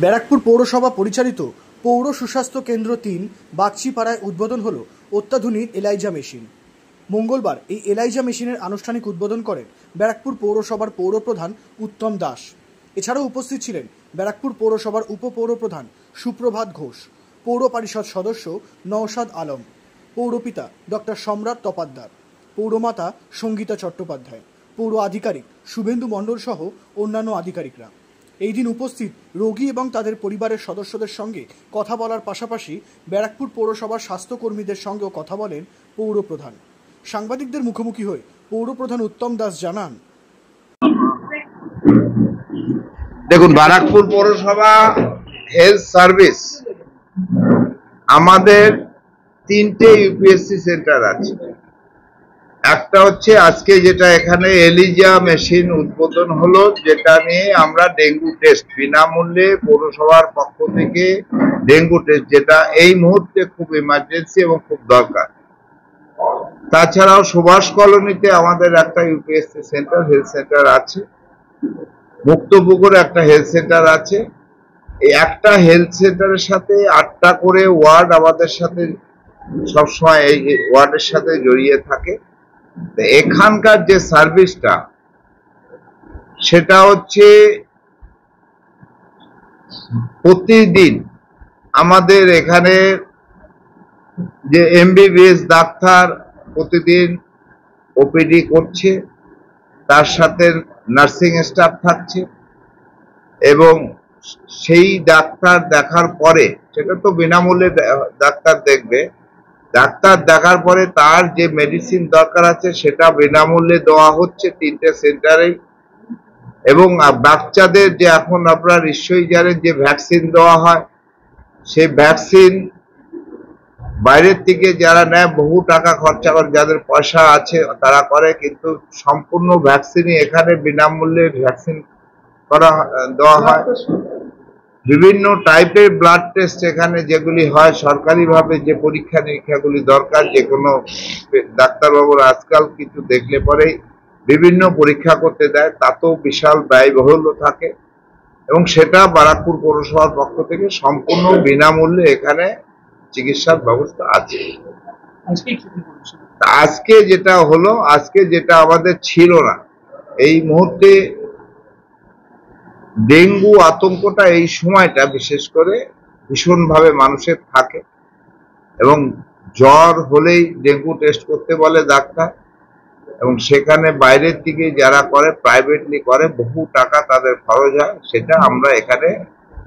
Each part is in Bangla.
ব্যারাকপুর পৌরসভা পরিচালিত পৌর সুস্বাস্থ্য কেন্দ্র ৩ বাগচিপাড়ায় উদ্বোধন হলো অত্যাধুনিক এলাইজা মেশিন। মঙ্গলবার এই এলাইজা মেশিনের আনুষ্ঠানিক উদ্বোধন করেন ব্যারাকপুর পৌরসভার পৌরপ্রধান উত্তম দাস। এছাড়াও উপস্থিত ছিলেন ব্যারাকপুর পৌরসভার উপপৌরপ্রধান সুপ্রভাত ঘোষ, পৌর পরিষদ সদস্য নওশাদ আলম, পৌরপিতা ডক্টর সম্রাট তপাদ্দার, পৌরমাতা সঙ্গীতা চট্টোপাধ্যায়, পৌর আধিকারিক শুভেন্দু মণ্ডল সহ অন্যান্য আধিকারিকরা। এই দিন উপস্থিত রোগী এবং তাদের পরিবারের সদস্যদের সঙ্গে কথা বলার পাশাপাশি ব্যারাকপুর পৌরসভার স্বাস্থ্যকর্মীদের সঙ্গেও কথা বলেন পৌরপ্রধান। সাংবাদিকদের মুখোমুখি হয়ে পৌরপ্রধান উত্তম দাস জানান, দেখুন, ব্যারাকপুর পৌরসভা হেলথ সার্ভিস আমাদের 3টে ইউপিএসসি সেন্টার আছে। একটা হচ্ছে আজকে যেটা এখানে এলিজা মেশিন উদ্বোধন হলো, যেটা নিয়ে আমরা ডেঙ্গু টেস্ট বিনামূল্যে পৌরসভার পক্ষ থেকে ডেঙ্গু টেস্ট, যেটা এই মুহূর্তে খুব ইমার্জেন্সি এবং খুব দরকার। তাছাড়াও সুভাষ কলোনিতে আমাদের একটা ইউপিএসসি সেন্টার হেলথ সেন্টার আছে, মুক্তপুকুরে একটা হেলথ সেন্টার আছে। এই একটা হেলথ সেন্টারের সাথে 8টা করে ওয়ার্ড আমাদের সাথে সবসময় এই ওয়ার্ডের সাথে জড়িয়ে থাকে। এখানকার যে সার্ভিসটা সেটা হচ্ছে প্রতিদিন আমাদের এখানে যে এমবিবিএস ডাক্তার প্রতিদিন ওপিডি করছে, তার সাথে নার্সিং স্টাফ থাকছে এবং সেই ডাক্তার দেখার পরে, সেটা তো বিনামূল্যে ডাক্তার দেখবে, ডাক্তার দেখার পরে তার যে মেডিসিন দরকার আছে সেটা বিনামূল্যে দেওয়া হচ্ছে 3টে সেন্টারে। এবং বাচ্চাদের যে এখন আপনারা নিশ্চয়ই জানেন যে ভ্যাকসিন দেওয়া হয়, সেই ভ্যাকসিন বাইরের থেকে যারা নেয় বহু টাকা খরচা করে, যাদের পয়সা আছে তারা করে, কিন্তু সম্পূর্ণ ভ্যাকসিনই এখানে বিনামূল্যে ভ্যাকসিন দেওয়া হয়। বিভিন্ন টাইপের ব্লাড টেস্ট এখানে যেগুলি হয় সরকারিভাবে, যে পরীক্ষা নিরীক্ষাগুলি দরকার, যে কোনো ডাক্তারবাবুরা আজকাল কিছু দেখলে পরেই বিভিন্ন পরীক্ষা করতে দেয়, তাতেও বিশাল ব্যয়বহুল থাকে এবং সেটা ব্যারাকপুর পৌরসভার পক্ষ থেকে সম্পূর্ণ বিনামূল্যে এখানে চিকিৎসার ব্যবস্থা আছে। আজকে যেটা হলো, আজকে যেটা আমাদের ছিল না, এই মুহূর্তে ডেঙ্গু আতঙ্কটা এই সময়টা বিশেষ করে ভীষণভাবে মানুষের থাকে এবং জ্বর হলেই ডেঙ্গু টেস্ট করতে বলে ডাক্তার, এবং সেখানে বাইরের থেকে যারা করে প্রাইভেটলি করে, বহু টাকা তাদের খরচ হয়। সেটা আমরা এখানে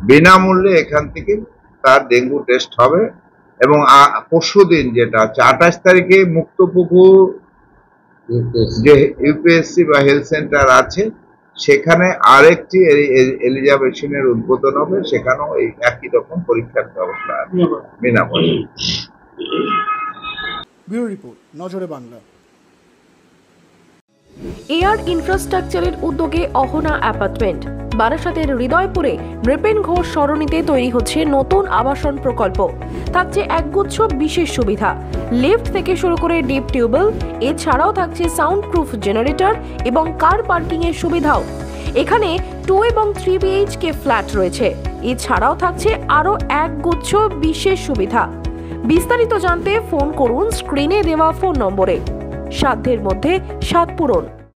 বিনামূল্যে এখান থেকে তার ডেঙ্গু টেস্ট হবে। এবং পরশুদিন যেটা হচ্ছে 28 তারিখে মুক্তপুকুর যে ইউপিএসসি বা হেলথ সেন্টার আছে সেখানে আরেকটি এলিজা মেশিনের উদ্বোধন হবে, সেখানেও এই একই রকম পরীক্ষার ব্যবস্থা আছে বিনামূল্যে। ব্যুরো রিপোর্ট, নজরে বাংলা। এয়ার ইনফ্রাস্ট্রাকচারের উদ্যোগে অহনা অ্যাপার্টমেন্ট বারাসাতের হৃদয়পুরে নৃপেন ঘোষ সরণিতে তৈরি হচ্ছে নতুন আবাসন প্রকল্প। থাকছে একগুচ্ছ বিশেষ সুবিধা, লিফট থেকে শুরু করে ডিপ টিউবওয়েল, এছাড়াও থাকছে সাউন্ড প্রুফ জেনারেটর এবং কার পার্কিং এর সুবিধাও। এখানে 2 এবং 3 BHK ফ্ল্যাট রয়েছে। এছাড়াও থাকছে আরো একগুচ্ছ বিশেষ সুবিধা। বিস্তারিত জানতে ফোন করুন স্ক্রিনে দেওয়া ফোন নম্বরে। সাধ্যের মধ্যে স্বাদ পূরণ।